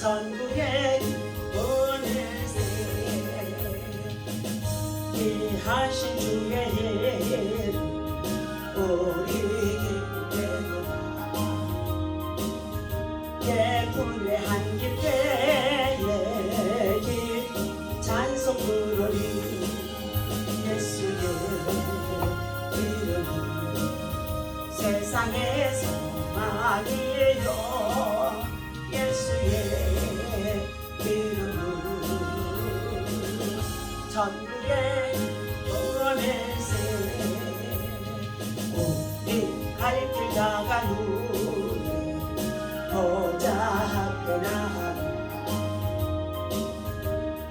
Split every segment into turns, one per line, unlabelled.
전국에 보내세 귀하신 주의 이름 우리 기쁘게도다 예쁜의 한길 때에 찬송 부르리 예수의 이름은 세상의 소망이에요 예수의 이름은 전국에 보내세 우리 갈 길 나가누리 보좌 앞에 나가리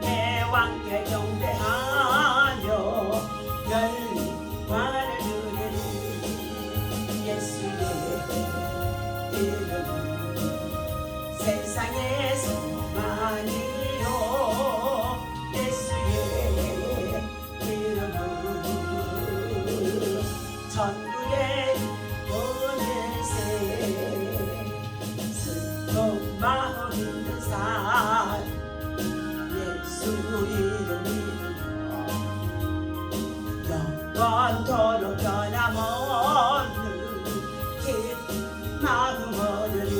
내 왕께 경배하며 열관을 드리리 예수의 이름은 세상의 소망이요 예수의 이름은 전국에 보내세 슬픈 마음 있는 사람 예수 이름이 영원토록 변함없는 깊은 마음 얻으리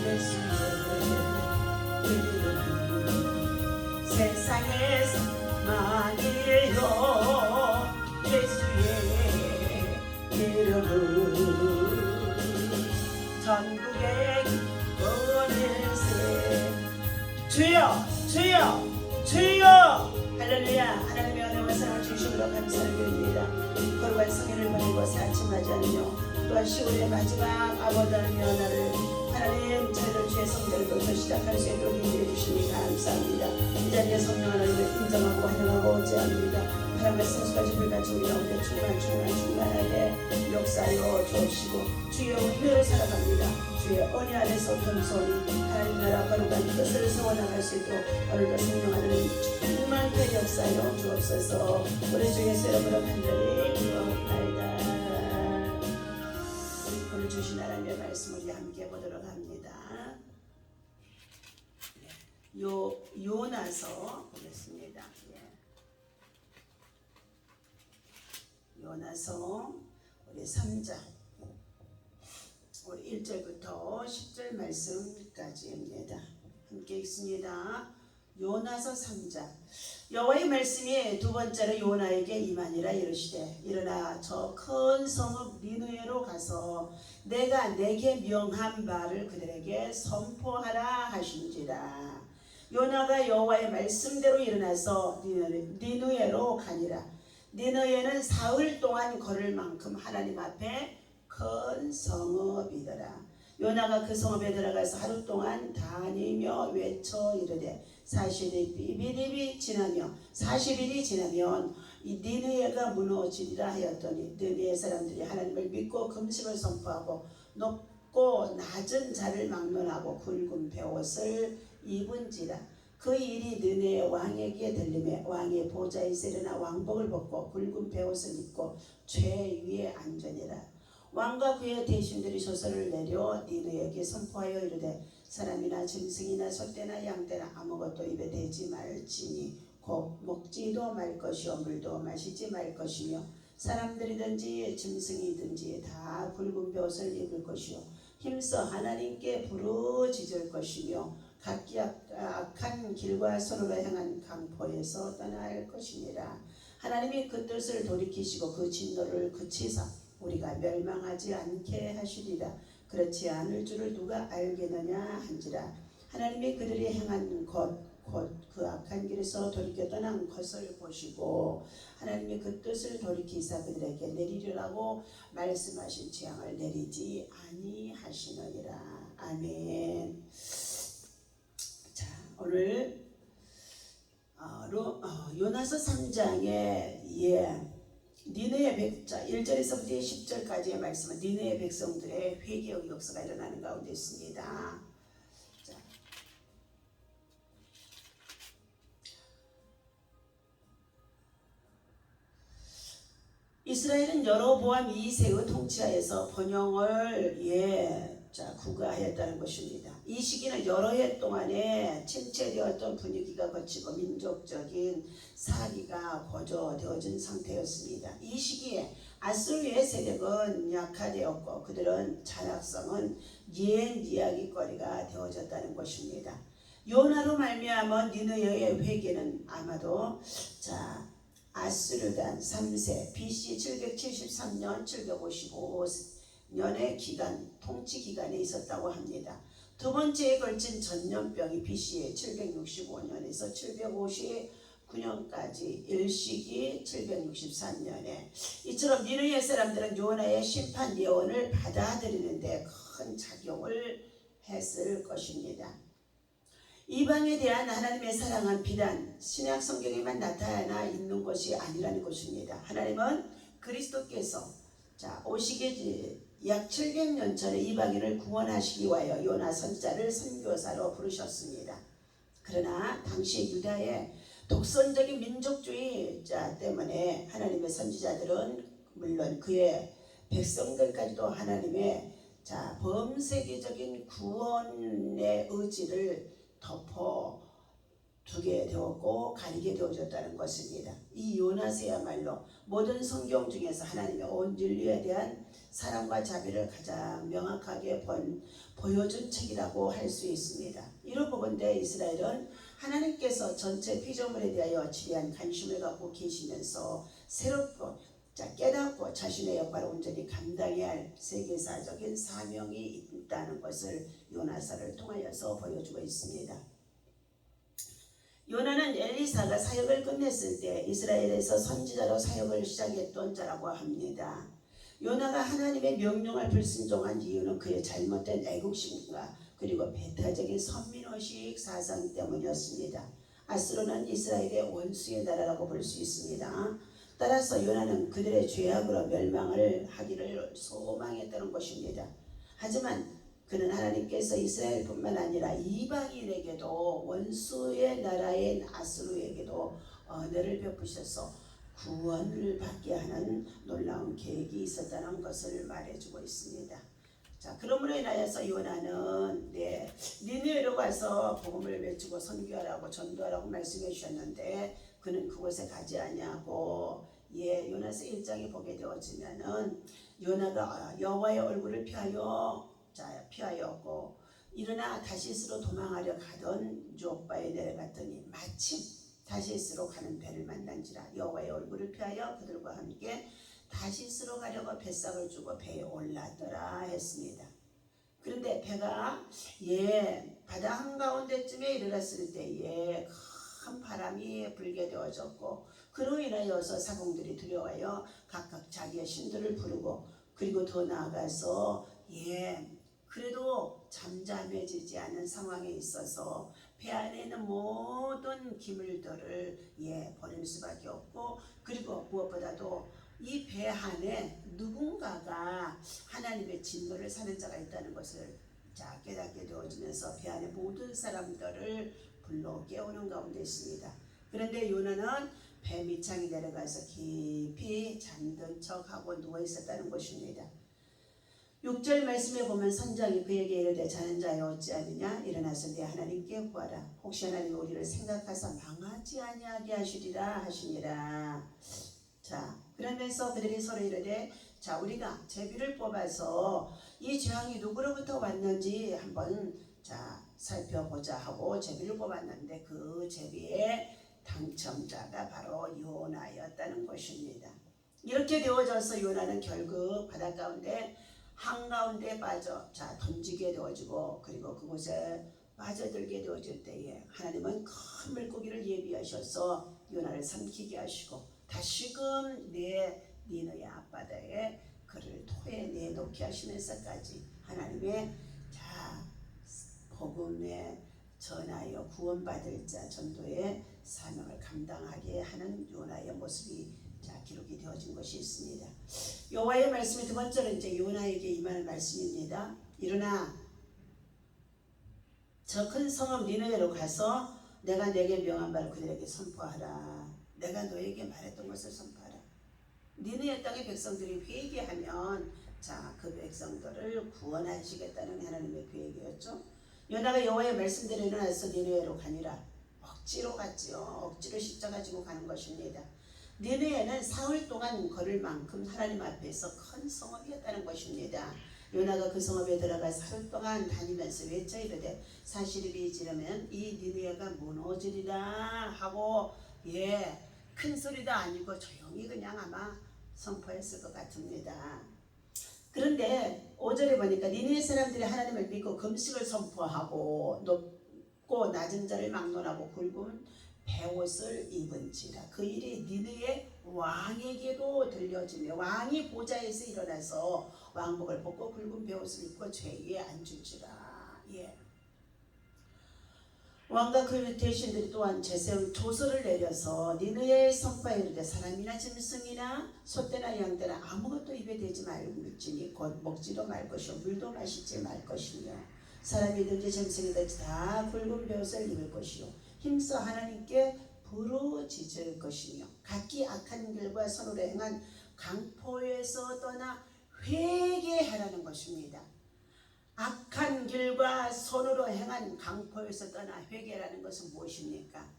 예수의 이름은 세상의 소망이요 예수의 이름은 전국에 보내세 주여 주여 주여 할렐루야 하나님의 은혜와 사랑을 주시므로 감사드립니다. 거룩한 성인을 보내고 사침하지 않으며 또한 10월의 마지막 아버지 하나님의 은혜를 하나님 저희들 주의 성전부터 시작할 수 있도록 인도해 주시니 감사합니다. 이 자리에 성령 하나님을 인정하고 환영하고 제합니다. 하나님의 성수까지 불같이 우리 가운데 충만하게 역사하여 주옵시고 주의 은혜로 살아갑니다. 주의 은혜 안에서 겸손히 하나님 나라 거룩한 뜻을 세워나갈 수 있도록 오늘도 성령 하나님 충만하게 역사하여 주옵소서. 우리 주 예수 이름으로 간절히 기도하옵나이다. 오늘 주신 하나님의 말씀 우리 함께 보도록 합니다. 요나서 보겠습니다. 요나서 우리 3장 우리 1절부터 10절 말씀까지입니다. 함께 읽습니다. 요나서 3장 여호와의 말씀이 두 번째로 요나에게 임하니라 이르시되 일어나 저 큰 성읍 니느웨로 가서 내가 내게 명한 바를 그들에게 선포하라 하신지라. 요나가 여호와의 말씀대로 일어나서 니느웨로 가니라. 니느웨는 사흘 동안 걸을 만큼 하나님 앞에 큰 성읍이더라. 요나가 그 성읍에 들어가서 하루 동안 다니며 외쳐 이르되 40일이 지나며 40일이 지나면 이 니느웨가 무너지리라 하였더니 니느웨 사람들이 하나님을 믿고 금식을 선포하고 높고 낮은 자를 막론하고 굵은 베옷을 입은지라. 그 일이 느헤 왕에게 들리매 왕의 보좌에서 일어나 왕복을 벗고 굵은 베옷을 입고 죄 위에 앉으니라. 왕과 그의 대신들이 소설을 내려 니느웨에게 선포하여 이르되 사람이나 짐승이나 소떼나 양떼나 아무것도 입에 대지 말지니 곧 먹지도 말 것이요 물도 마시지 말 것이며 사람들이든지 짐승이든지 다 굵은 베옷을 입을 것이요 힘써 하나님께 부르짖을 것이며 각기 악한 길과 서로가 향한 강포에서 떠날 것이니라. 하나님이 그 뜻을 돌이키시고 그 진노를 그치사 우리가 멸망하지 않게 하시리라. 그렇지 않을 줄을 누가 알겠느냐 한지라. 하나님이 그들이 행한 것 곧 그 악한 길에서 돌이켜 떠난 것을 보시고 하나님이 그 뜻을 돌이키사 그들에게 내리려고 말씀하신 재앙을 내리지 아니하시느니라. 아멘. 자, 오늘 요나서 3장에 니느웨 백자 1절에서부터 10절까지의 말씀은 니느웨 백성들의 회개의 역사가 일어나는 가운데 있습니다. 자, 이스라엘은 여로보암 2세의 통치하에서 번영을 구가하였다는 것입니다. 이 시기는 여러 해 동안에 침체되었던 분위기가 거치고 민족적인 사기가 고조되어진 상태였습니다. 이 시기에 아수르의 세력은 약화되었고 그들은 잔악성은 옛 이야기거리가 되어졌다는 것입니다. 요나로 말미암아 니느웨의 회개는 아마도 아수르단 3세 BC 773년 755년의 통치 기간에 있었다고 합니다. 두 번째에 걸친 전염병이 BC에 765년에서 759년까지 일시기 764년에 이처럼 니느웨 사람들은 요나의 심판 예언을 받아들이는데 큰 작용을 했을 것입니다. 이방에 대한 하나님의 사랑은 비단 신약 성경에만 나타나 있는 것이 아니라는 것입니다. 하나님은 그리스도께서 오시기 약 700년 전에 이방인을 구원하시기 위하여 요나 선자를 선교사로 부르셨습니다. 그러나 당시 유다의 독선적인 민족주의자 때문에 하나님의 선지자들은 물론 그의 백성들까지도 하나님의 범세계적인 구원의 의지를 덮어두게 되었고 가리게 되어졌다는 것입니다. 이 요나서야말로 모든 성경 중에서 하나님의 온 인류에 대한 사랑과 자비를 가장 명확하게 보여준 책이라고 할 수 있습니다. 이로보건대 이스라엘은 하나님께서 전체 피조물에 대하여 지대한 관심을 갖고 계시면서 새롭고 깨닫고 자신의 역할을 온전히 감당해야 할 세계사적인 사명이 있다는 것을 요나서를 통하여서 보여주고 있습니다. 요나는 엘리사가 사역을 끝냈을 때 이스라엘에서 선지자로 사역을 시작했던 자라고 합니다. 요나가 하나님의 명령을 불순종한 이유는 그의 잘못된 애국심과 그리고 배타적인 선민의식 사상 때문이었습니다. 아수르는 이스라엘의 원수의 나라라고 볼 수 있습니다. 따라서 요나는 그들의 죄악으로 멸망을 하기를 소망했다는 것입니다. 하지만 그는 하나님께서 이스라엘뿐만 아니라 이방인에게도 원수의 나라인 아수르에게도 은혜를 베푸셔서 구원을 받게 하는 놀라운 계획이 있었다는 것을 말해주고 있습니다. 그러므로 인하여서 요나는 니느웨로 가서 복음을 외치고 선교하라고 전도하라고 말씀해 주셨는데 그는 그곳에 가지 아니하고 요나서 1장에 보게 되어지면은 요나가 여호와의 얼굴을 피하였고 일어나 다시스로 도망하려 가던 족바에 내려갔더니 마침 다시스로 가는 배를 만난지라 여호와의 얼굴을 피하여 그들과 함께 다시스로 가려고 뱃삭을 주고 배에 올랐더라 했습니다. 그런데 배가 바다 한가운데쯤에 이르렀을 때에 큰 바람이 불게 되어졌고 그로 인하여서 사공들이 두려워하여 각각 자기의 신들을 부르고 그리고 더 나아가서 그래도 잠잠해지지 않는 상황에 있어서 배 안에 있는 모든 기물들을 버릴 수밖에 없고 그리고 무엇보다도 이 배 안에 누군가가 하나님의 진노를 사는 자가 있다는 것을 깨닫게 되어지면서 배 안에 모든 사람들을 불러 깨우는 가운데 있습니다. 그런데 요나는 배 밑창에 내려가서 깊이 잠든 척하고 누워 있었다는 것입니다. 6절 말씀에 보면 선장이 그에게 이르되 자는 자여 어찌하느냐 일어나서 내 하나님께 구하라 혹시 하나님이 우리를 생각하사 망하지 아니하게 하시리라 하시니라. 그러면서 그들이 서로 이르되 우리가 제비를 뽑아서 이 재앙이 누구로부터 왔는지 한번 살펴보자 하고 제비를 뽑았는데 그 제비의 당첨자가 바로 요나였다는 것입니다. 이렇게 되어져서 요나는 결국 바다 가운데 한가운데 빠져 던지게 되어지고 그리고 그곳에 빠져들게 되어질 때에 하나님은 큰 물고기를 예비하셔서 요나를 삼키게 하시고 다시금 니느웨 앞바다에 그를 토해 내놓게 하시면서까지 하나님의 복음에 전하여 구원받을 자 전도의 사명을 감당하게 하는 요나의 모습이 기록이 되어진 것이 있습니다. 여호와의 말씀이 두 번째로 이제 요나에게 임하는 말씀입니다. 일어나 저 큰 성읍 니느웨로 가서 내가 내게 명한 바를 그들에게 선포하라. 내가 너에게 말했던 것을 선포하라. 니느웨 땅의 백성들이 회개하면 그 백성들을 구원하시겠다는 하나님의 계획이었죠. 요나가 여호와의 말씀대로 일어나서 니느웨로 가니라. 억지로 갔지요. 억지로 십자가 지고 가는 것입니다. 니느웨는 사흘 동안 걸을 만큼 하나님 앞에서 큰 성읍이었다는 것입니다. 요나가 그 성읍에 들어가 사흘 동안 다니면서 외쳐 이르되 40일이 지나면 이 니느웨가 무너지리라 하고 큰 소리도 아니고 조용히 그냥 아마 선포했을 것 같습니다. 그런데 5절에 보니까 니느웨 사람들이 하나님을 믿고 금식을 선포하고 높고 낮은 자를 막론하고 굵은 베옷을 입은지라. 그 일이 니느웨 왕에게도 들려지며 왕이 보좌에서 일어나서 왕복을 벗고 굵은 베옷을 입고 죄위에 앉을지라. 왕과 그 대신들이 또한 제세울 조서를 내려서 니느웨에 선포하여 이르되 사람이나 짐승이나 소떼나 양떼나 아무것도 입에 대지 말지니 곧 먹지도 말 것이요 물도 마시지 말 것이며 사람이든지 짐승이든지 다 굵은 베옷을 입을 것이요 힘써 하나님께 부르짖을 것이며 각기 악한 길과 손으로 행한 강포에서 떠나 회개하라는 것입니다. 악한 길과 손으로 행한 강포에서 떠나 회개라는 것은 무엇입니까?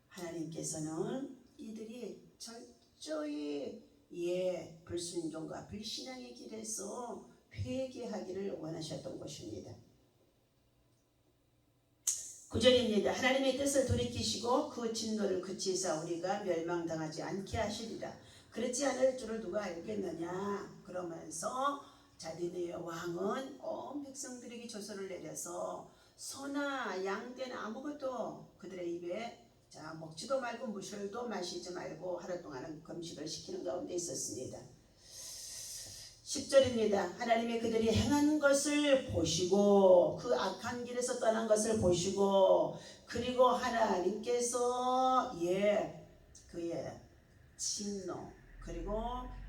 하나님께서는 이들이 철저히 불순종과 불신앙의 길에서 회개하기를 원하셨던 것입니다. 9절입니다. 하나님의 뜻을 돌이키시고 그 진노를 그치사 우리가 멸망당하지 않게 하시리라. 그렇지 않을 줄을 누가 알겠느냐. 그러면서 니느웨 왕은 온 백성들에게 조서를 내려서 소나 양떼나 아무것도 그들의 입에 먹지도 말고 물도 마시지 말고 하루 동안은 금식을 시키는 가운데 있었습니다. 10절입니다. 하나님이 그들이 행한 것을 보시고 그 악한 길에서 떠난 것을 보시고 그리고 하나님께서 그의 진노 그리고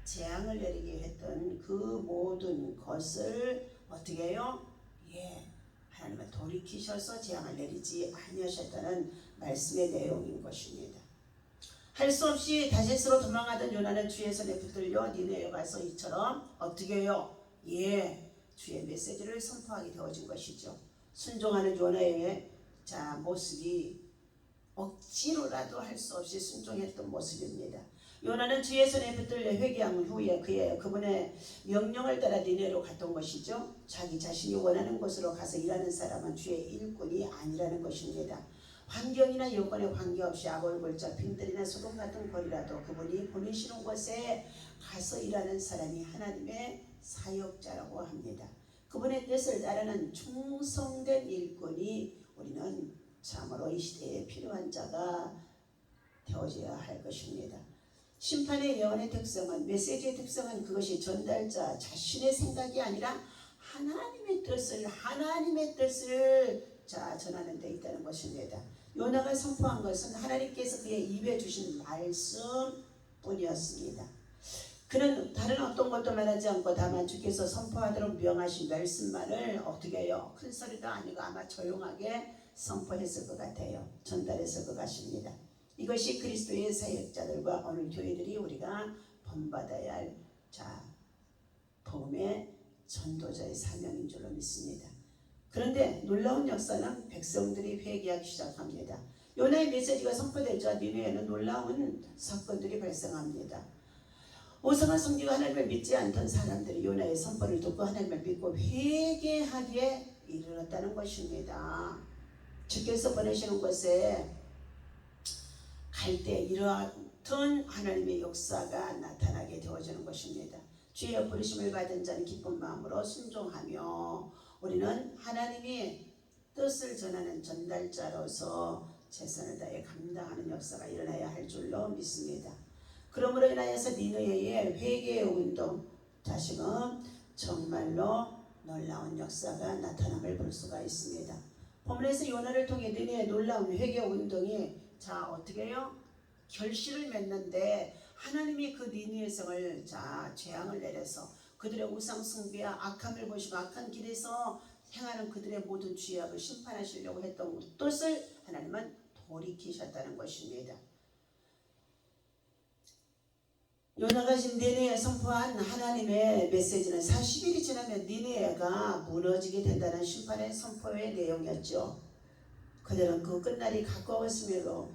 재앙을 내리게 했던 그 모든 것을 어떻게 해요? 하나님은 돌이키셔서 재앙을 내리지 아니하셨다는 말씀의 내용인 것입니다. 할 수 없이 다시스로 도망하던 요나는 주의 손에 붙들려 니느웨에 가서 이처럼 어떻게 해요? 주의 메시지를 선포하게 되어진 것이죠. 순종하는 요나의 모습이 억지로라도 할 수 없이 순종했던 모습입니다. 요나는 주의 손에 붙들려 회개한 후에 그분의 명령을 따라 니느웨로 갔던 것이죠. 자기 자신이 원하는 곳으로 가서 일하는 사람은 주의 일꾼이 아니라는 것입니다. 환경이나 여건에 관계없이 아골골자 빈들이나 소돔 같은 거리라도 그분이 보내시는 곳에 가서 일하는 사람이 하나님의 사역자라고 합니다. 그분의 뜻을 따르는 충성된 일꾼이 우리는 참으로 이 시대에 필요한 자가 되어져야 할 것입니다. 심판의 예언의 특성은 메시지의 특성은 그것이 전달자 자신의 생각이 아니라 하나님의 뜻을 전하는 데 있다는 것입니다. 요나가 선포한 것은 하나님께서 그의 입에 주신 말씀뿐이었습니다. 그는 다른 어떤 것도 말하지 않고 다만 주께서 선포하도록 명하신 말씀만을 어떻게 해요? 큰 소리도 아니고 아마 조용하게 선포했을 것 같아요. 전달했을 것 같습니다. 이것이 그리스도의 사역자들과 오늘 교회들이 우리가 본받아야 할 복음의 전도자의 사명인 줄로 믿습니다. 그런데 놀라운 역사는 백성들이 회개하기 시작합니다. 요나의 메시지가 선포되자 니느웨에는 놀라운 사건들이 발생합니다. 오성을 섬기고 하나님을 믿지 않던 사람들이 요나의 선포를 듣고 하나님을 믿고 회개하기에 이르렀다는 것입니다. 주께서 보내시는 곳에 갈 때 이러한 하나님의 역사가 나타나게 되어지는 것입니다. 주의 부르심을 받은 자는 기쁜 마음으로 순종하며 우리는 하나님이 뜻을 전하는 전달자로서 최선을 다해 감당하는 역사가 일어나야 할 줄로 믿습니다. 그러므로 인하여서 니느웨의 회개의 운동 다시금 정말로 놀라운 역사가 나타남을 볼 수가 있습니다. 본문에서 요나를 통해 니느웨의 놀라운 회개 운동이 어떻게 해요? 결실을 맺는데 하나님이 그 니느웨 성을 재앙을 내려서 그들의 우상 숭배와 악함을 보시고 악한 길에서 행하는 그들의 모든 죄악을 심판하시려고 했던 뜻을 하나님은 돌이키셨다는 것입니다. 요나가 지금 니느웨에 선포한 하나님의 메시지는 40일이 지나면 니느웨가 무너지게 된다는 심판의 선포의 내용이었죠. 그들은 그 끝날이 가까웠음에도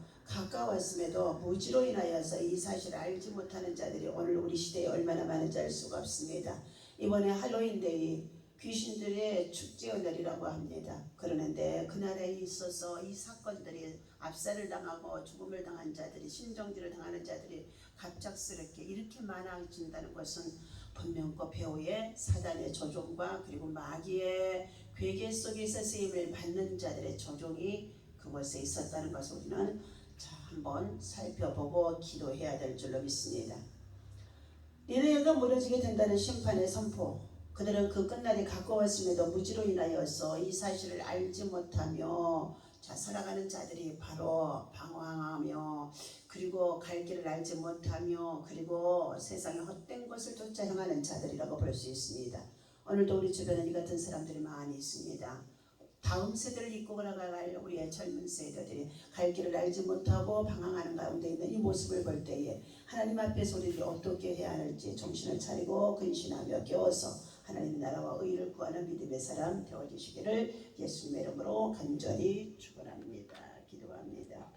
무지로 인하여서 이 사실을 알지 못하는 자들이 오늘 우리 시대에 얼마나 많은지 알 수가 없습니다. 이번에 할로윈데이 귀신들의 축제의 날이라고 합니다. 그러는데 그날에 있어서 이 사건들이 압살을 당하고 죽음을 당한 자들이, 신정지를 당하는 자들이 갑작스럽게 이렇게 많아진다는 것은 분명 그 배후의 사단의 조종과 그리고 마귀의 괴계 속에서 쓰임을 받는 자들의 조종이 그곳에 있었다는 것을 우리는 한번 살펴보고 기도해야 될 줄로 믿습니다. 니느웨가 무너지게 된다는 심판의 선포, 그들은 그 끝날이 가까웠음에도 무지로 인하여서 이 사실을 알지 못하며 살아가는 자들이 바로 방황하며 그리고 갈 길을 알지 못하며 그리고 세상의 헛된 것을 쫓아 행하는 자들이라고 볼 수 있습니다. 오늘도 우리 주변에 이 같은 사람들이 많이 있습니다. 다음 세대를 이끌고 나갈 우리의 젊은 세대들이 갈 길을 알지 못하고 방황하는 가운데 있는 이 모습을 볼 때에 하나님 앞에서 우리들이 어떻게 해야 할지 정신을 차리고 근신하며 깨워서 하나님 나라와 의를 구하는 믿음의 사람 되어주시기를 예수님의 이름으로 간절히 축원합니다. 기도합니다.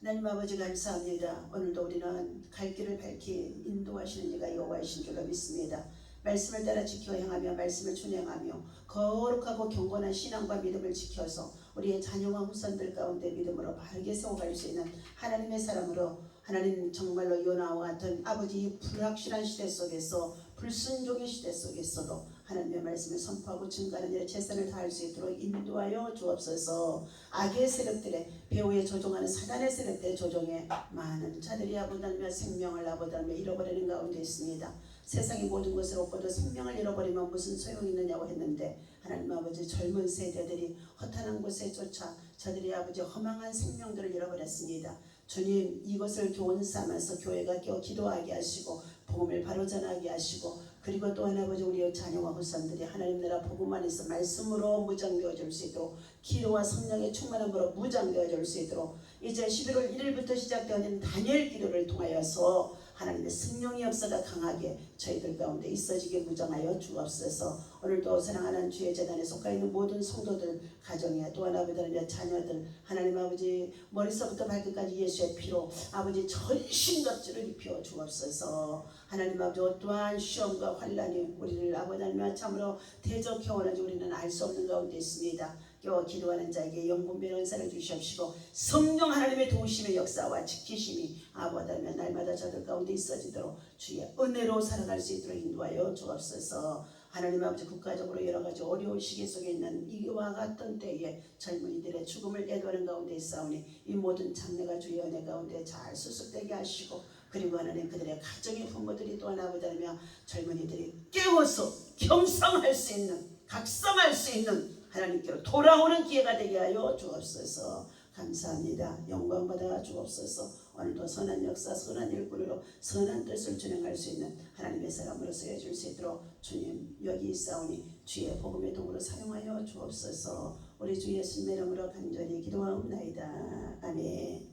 하나님 아버지 감사합니다. 오늘도 우리는 갈 길을 밝히 인도하시는 이가 여호와이신 줄로 믿습니다. 말씀을 따라 지켜 행하며 말씀을 준행하며 거룩하고 경건한 신앙과 믿음을 지켜서 우리의 자녀와 후손들 가운데 믿음으로 바르게 세워갈 수 있는 하나님의 사람으로, 하나님 정말로 요나와 같은 아버지 이 불확실한 시대 속에서, 불순종의 시대 속에서도 하나님의 말씀을 선포하고 증거하는 일에 최선을 다할 수 있도록 인도하여 주옵소서. 악의 세력들의, 배후에 조종하는 사단의 세력들의 조종에 많은 자들이 아버지며 생명을 아버지며 잃어버리는 가운데 있습니다. 세상의 모든 것을 얻고도 생명을 잃어버리면 무슨 소용이 있느냐고 했는데 하나님 아버지 젊은 세대들이 허탄한 곳에 쫓아 저들이 아버지 허망한 생명들을 잃어버렸습니다. 주님, 이것을 교훈 삼아서 교회가 깨어 기도하게 하시고 복음을 바로 전하게 하시고, 그리고 또한 아버지 우리의 자녀와 후손들이 하나님 나라 복음 안에서 말씀으로 무장되어 줄 수 있도록, 기도와 성령의 충만함으로 무장되어 줄 수 있도록, 이제 11월 1일부터 시작되는 다니엘 기도를 통하여서 하나님의 성령의 역사가 강하게 저희들 가운데 있어지게 무장하여 주옵소서. 오늘도 사랑하는 주의 재단에 속하 있는 모든 성도들 가정에, 또한 아버지의 자녀들, 하나님 아버지 머리서부터 발끝까지 예수의 피로 아버지 전신갑주를 입혀 주옵소서. 하나님 아버지 어떠한 시험과 환란이 우리를 아버지 하나님 참으로 대적해오는지 우리는 알 수 없는 가운데 있습니다. 기도하는 자에게 영분별한 은사를 주시옵시고 성령 하나님의 도우심의 역사와 지키심이 아버지며 날마다 저들 가운데 있어지도록 주의 은혜로 살아갈 수 있도록 인도하여 주옵소서. 하나님 아버지 국가적으로 여러가지 어려운 시기 속에 있는 이와 같은 때에 젊은이들의 죽음을 애도하는 가운데 있사오니 이 모든 장래가 주의 은혜 가운데 잘 수습되게 하시고, 그리고 하나님 그들의 가정의 부모들이 또한 아버지며 젊은이들이 깨워서 겸상할 수 있는, 각성할 수 있는 하나님께로 돌아오는 기회가 되게 하여 주옵소서. 감사합니다. 영광 받아 주옵소서. 오늘도 선한 역사, 선한 일꾼으로 선한 뜻을 준행할 수 있는 하나님의 사람으로 쓰여줄 수 있도록 주님 여기 있사오니 주의 복음의 도구로 사용하여 주옵소서. 우리 주 예수님의 이름으로 간절히 기도하옵나이다. 아멘.